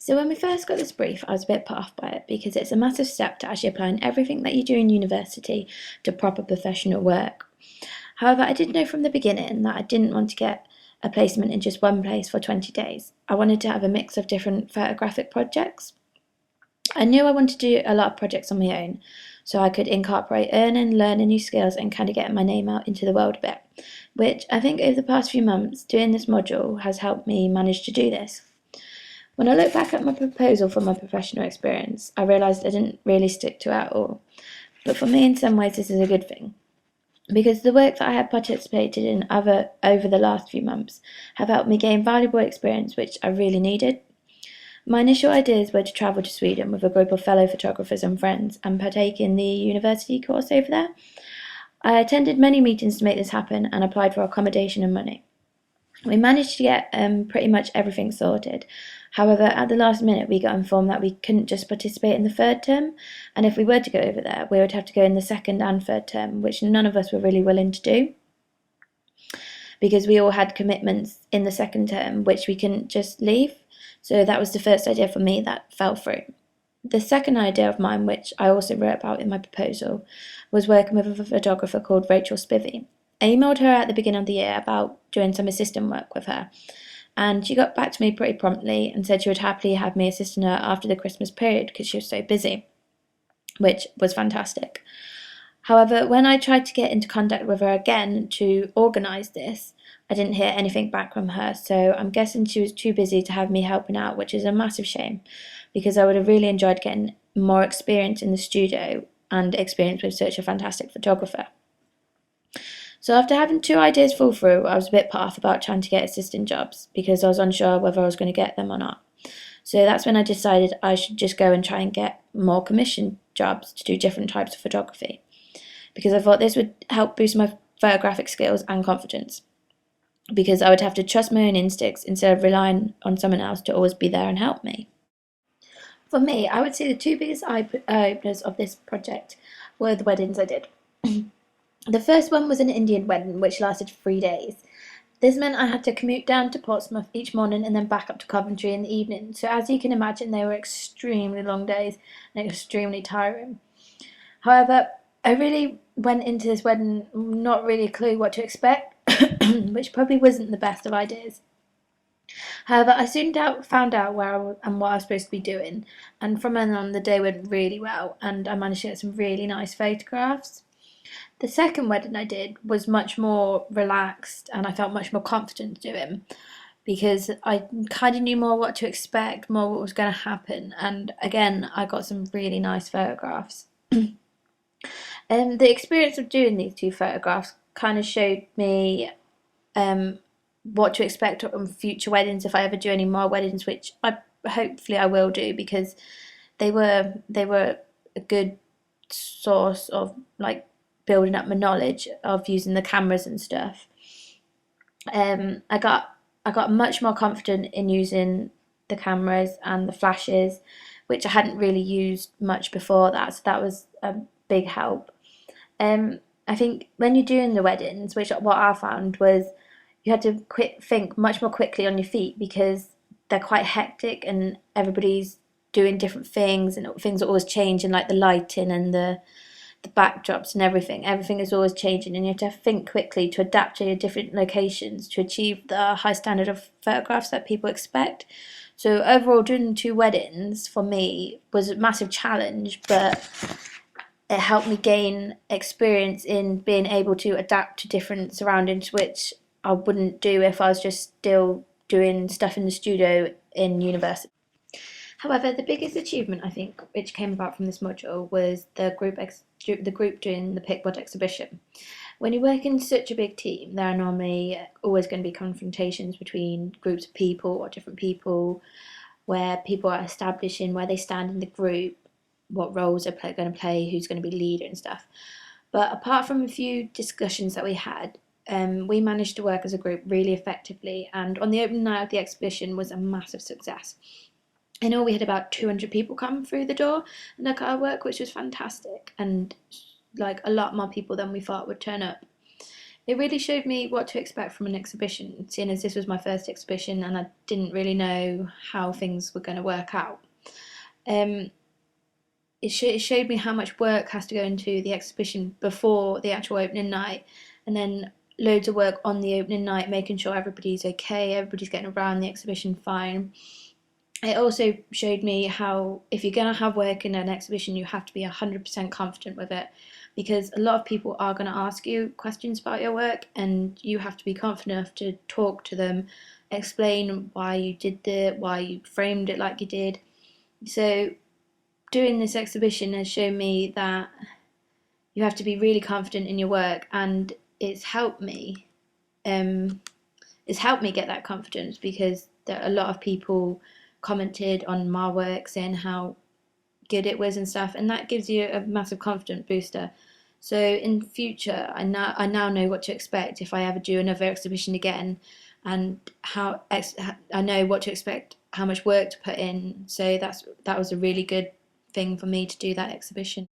So when we first got this brief, I was a bit put off by it because it's a massive step to actually applying everything that you do in university to proper professional work. However, I did know from the beginning that I didn't want to get a placement in just one place for 20 days. I wanted to have a mix of different photographic projects. I knew I wanted to do a lot of projects on my own, so I could incorporate earning, learning new skills, and kind of getting my name out into the world a bit, which I think over the past few months doing this module has helped me manage to do this. When I look back at my proposal from my professional experience, I realised I didn't really stick to it at all. But for me, in some ways, this is a good thing, because the work that I have participated in over the last few months have helped me gain valuable experience which I really needed. My initial ideas were to travel to Sweden with a group of fellow photographers and friends and partake in the university course over there. I attended many meetings to make this happen and applied for accommodation and money. We managed to get pretty much everything sorted. However, at the last minute, we got informed that we couldn't just participate in the third term, and if we were to go over there, we would have to go in the second and third term, which none of us were really willing to do, because we all had commitments in the second term, which we couldn't just leave. So that was the first idea for me that fell through. The second idea of mine, which I also wrote about in my proposal, was working with a photographer called Rachel Spivey. I emailed her at the beginning of the year about doing some assistant work with her, and she got back to me pretty promptly and said she would happily have me assisting her after the Christmas period because she was so busy, which was fantastic. However, when I tried to get into contact with her again to organise this, I didn't hear anything back from her, so I'm guessing she was too busy to have me helping out, which is a massive shame because I would have really enjoyed getting more experience in the studio and experience with such a fantastic photographer. So after having two ideas fall through, I was a bit put off about trying to get assistant jobs because I was unsure whether I was going to get them or not. So that's when I decided I should just go and try and get more commission jobs to do different types of photography, because I thought this would help boost my photographic skills and confidence, because I would have to trust my own instincts instead of relying on someone else to always be there and help me. For me, I would say the two biggest eye-openers of this project were the weddings I did. The first one was an Indian wedding, which lasted 3 days. This meant I had to commute down to Portsmouth each morning and then back up to Coventry in the evening. So as you can imagine, they were extremely long days and extremely tiring. However, I really went into this wedding not really a clue what to expect, which probably wasn't the best of ideas. However, I soon found out where and what I was supposed to be doing, and from then on the day went really well and I managed to get some really nice photographs. The second wedding I did was much more relaxed and I felt much more confident doing because I kind of knew more what to expect, more what was going to happen, and again, I got some really nice photographs. The experience of doing these two photographs kind of showed me what to expect on future weddings if I ever do any more weddings, which hopefully I will do because they were a good source of like building up my knowledge of using the cameras and stuff. I got much more confident in using the cameras and the flashes, which I hadn't really used much before that, so that was a big help. I think when you're doing the weddings, which what I found was you had to think much more quickly on your feet because they're quite hectic and everybody's doing different things and things are always changing, like the lighting and the backdrops and everything. Everything is always changing and you have to think quickly to adapt to your different locations to achieve the high standard of photographs that people expect. So overall, doing two weddings for me was a massive challenge, but it helped me gain experience in being able to adapt to different surroundings, which I wouldn't do if I was just still doing stuff in the studio in university. However, the biggest achievement I think which came about from this module was the group doing the Pickboard exhibition. When you work in such a big team, there are normally always going to be confrontations between groups of people or different people, where people are establishing where they stand in the group, what roles they're going to play, who's going to be leader and stuff. But apart from a few discussions that we had, we managed to work as a group really effectively, and on the opening night of the exhibition was a massive success. I know we had about 200 people come through the door and look at our work, which was fantastic, and like a lot more people than we thought would turn up. It really showed me what to expect from an exhibition, seeing as this was my first exhibition and I didn't really know how things were going to work out. Um, it showed me how much work has to go into the exhibition before the actual opening night, and then loads of work on the opening night, making sure everybody's okay, everybody's getting around the exhibition fine. It also showed me how if you're going to have work in an exhibition, you have to be 100% confident with it, because a lot of people are going to ask you questions about your work and you have to be confident enough to talk to them, explain why you did it, why you framed it like you did. So doing this exhibition has shown me that you have to be really confident in your work, and it's helped me. It's helped me get that confidence because there are a lot of people commented on my work saying how good it was and stuff, and that gives you a massive confidence booster. So in future, I now know what to expect if I ever do another exhibition again, and I know what to expect, how much work to put in. So that was a really good thing for me to do that exhibition.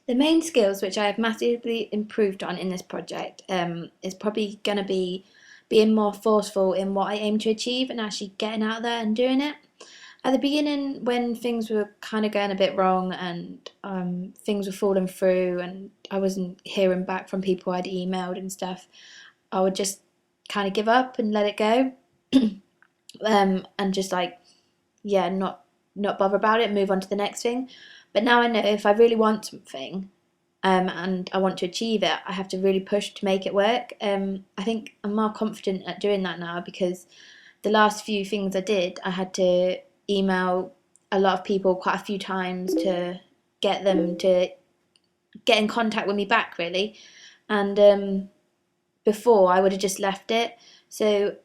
The main skills which I have massively improved on in this project is probably going to be being more forceful in what I aim to achieve and actually getting out there and doing it. At the beginning, when things were kind of going a bit wrong and things were falling through and I wasn't hearing back from people I'd emailed and stuff, I would just kind of give up and let it go, and just like, yeah, not bother about it, move on to the next thing. But now I know if I really want something, and I want to achieve it, I have to really push to make it work. I think I'm more confident at doing that now because the last few things I did, I had to email a lot of people quite a few times to get them to get in contact with me back, really. And before, I would have just left it. So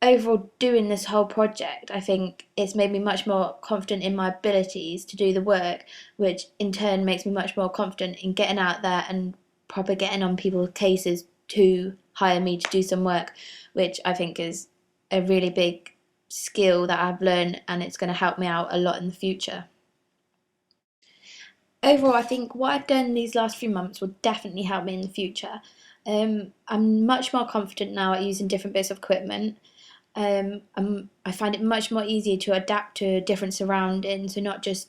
overall, doing this whole project, I think it's made me much more confident in my abilities to do the work, which in turn makes me much more confident in getting out there and proper getting on people's cases to hire me to do some work, which I think is a really big skill that I've learned, and it's going to help me out a lot in the future. Overall, I think what I've done these last few months will definitely help me in the future. I'm much more confident now at using different bits of equipment. I find it much more easier to adapt to different surroundings, so not just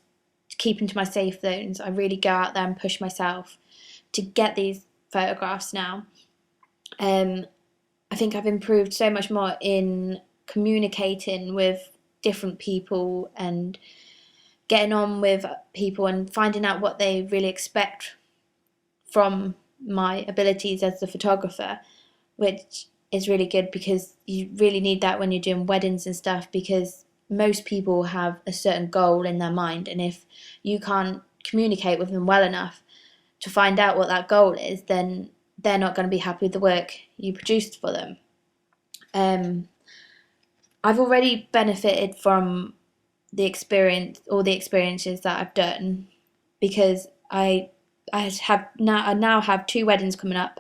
keeping to my safe zones. I really go out there and push myself to get these photographs now. Um, I think I've improved so much more in communicating with different people and getting on with people and finding out what they really expect from my abilities as a photographer, which is really good because you really need that when you're doing weddings and stuff, because most people have a certain goal in their mind, and if you can't communicate with them well enough to find out what that goal is, then they're not going to be happy with the work you produced for them. Um, I've already benefited from all the experiences that I've done, because I now have two weddings coming up,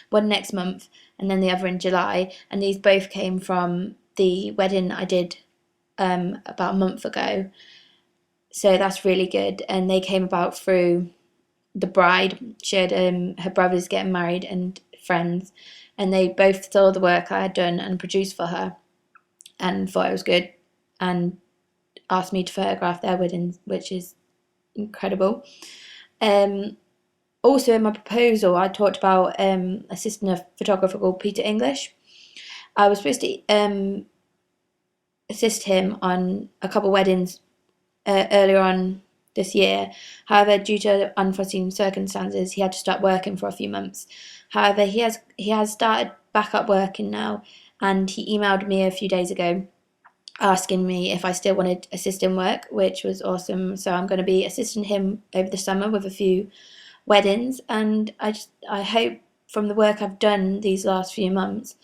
one next month and then the other in July, and these both came from the wedding I did about a month ago. So that's really good, and they came about through the bride. She had her brothers getting married and friends, and they both saw the work I had done and produced for her and thought it was good and asked me to photograph their weddings, which is incredible. Um, Also, in my proposal, I talked about assisting a photographer called Peter English. I was supposed to assist him on a couple of weddings earlier on this year. However, due to unforeseen circumstances, he had to start working for a few months. However, he has started back up working now, and he emailed me a few days ago asking me if I still wanted assisting work, which was awesome. So I'm going to be assisting him over the summer with a few weddings, and I hope from the work I've done these last few months,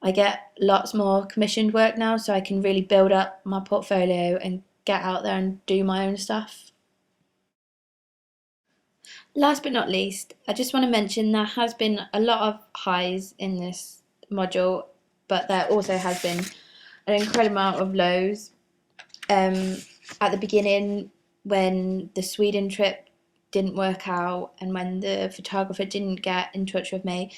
I get lots more commissioned work now, so I can really build up my portfolio and get out there and do my own stuff. Last but not least, I just want to mention there has been a lot of highs in this module, but there also has been an incredible amount of lows. Um, at the beginning, when the Sweden trip didn't work out and when the photographer didn't get in touch with me,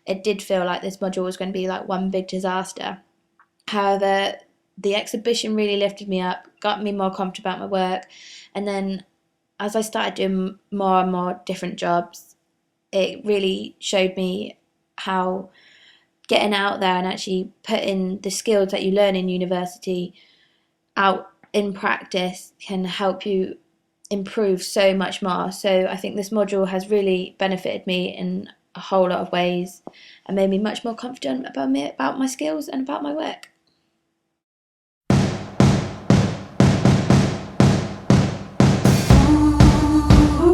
it did feel like this module was going to be like one big disaster. However, the exhibition really lifted me up, got me more confident about my work, and then as I started doing more and more different jobs, it really showed me how getting out there and actually putting the skills that you learn in university out in practice can help you improve so much more. So I think this module has really benefited me in a whole lot of ways and made me much more confident about my skills and about my work.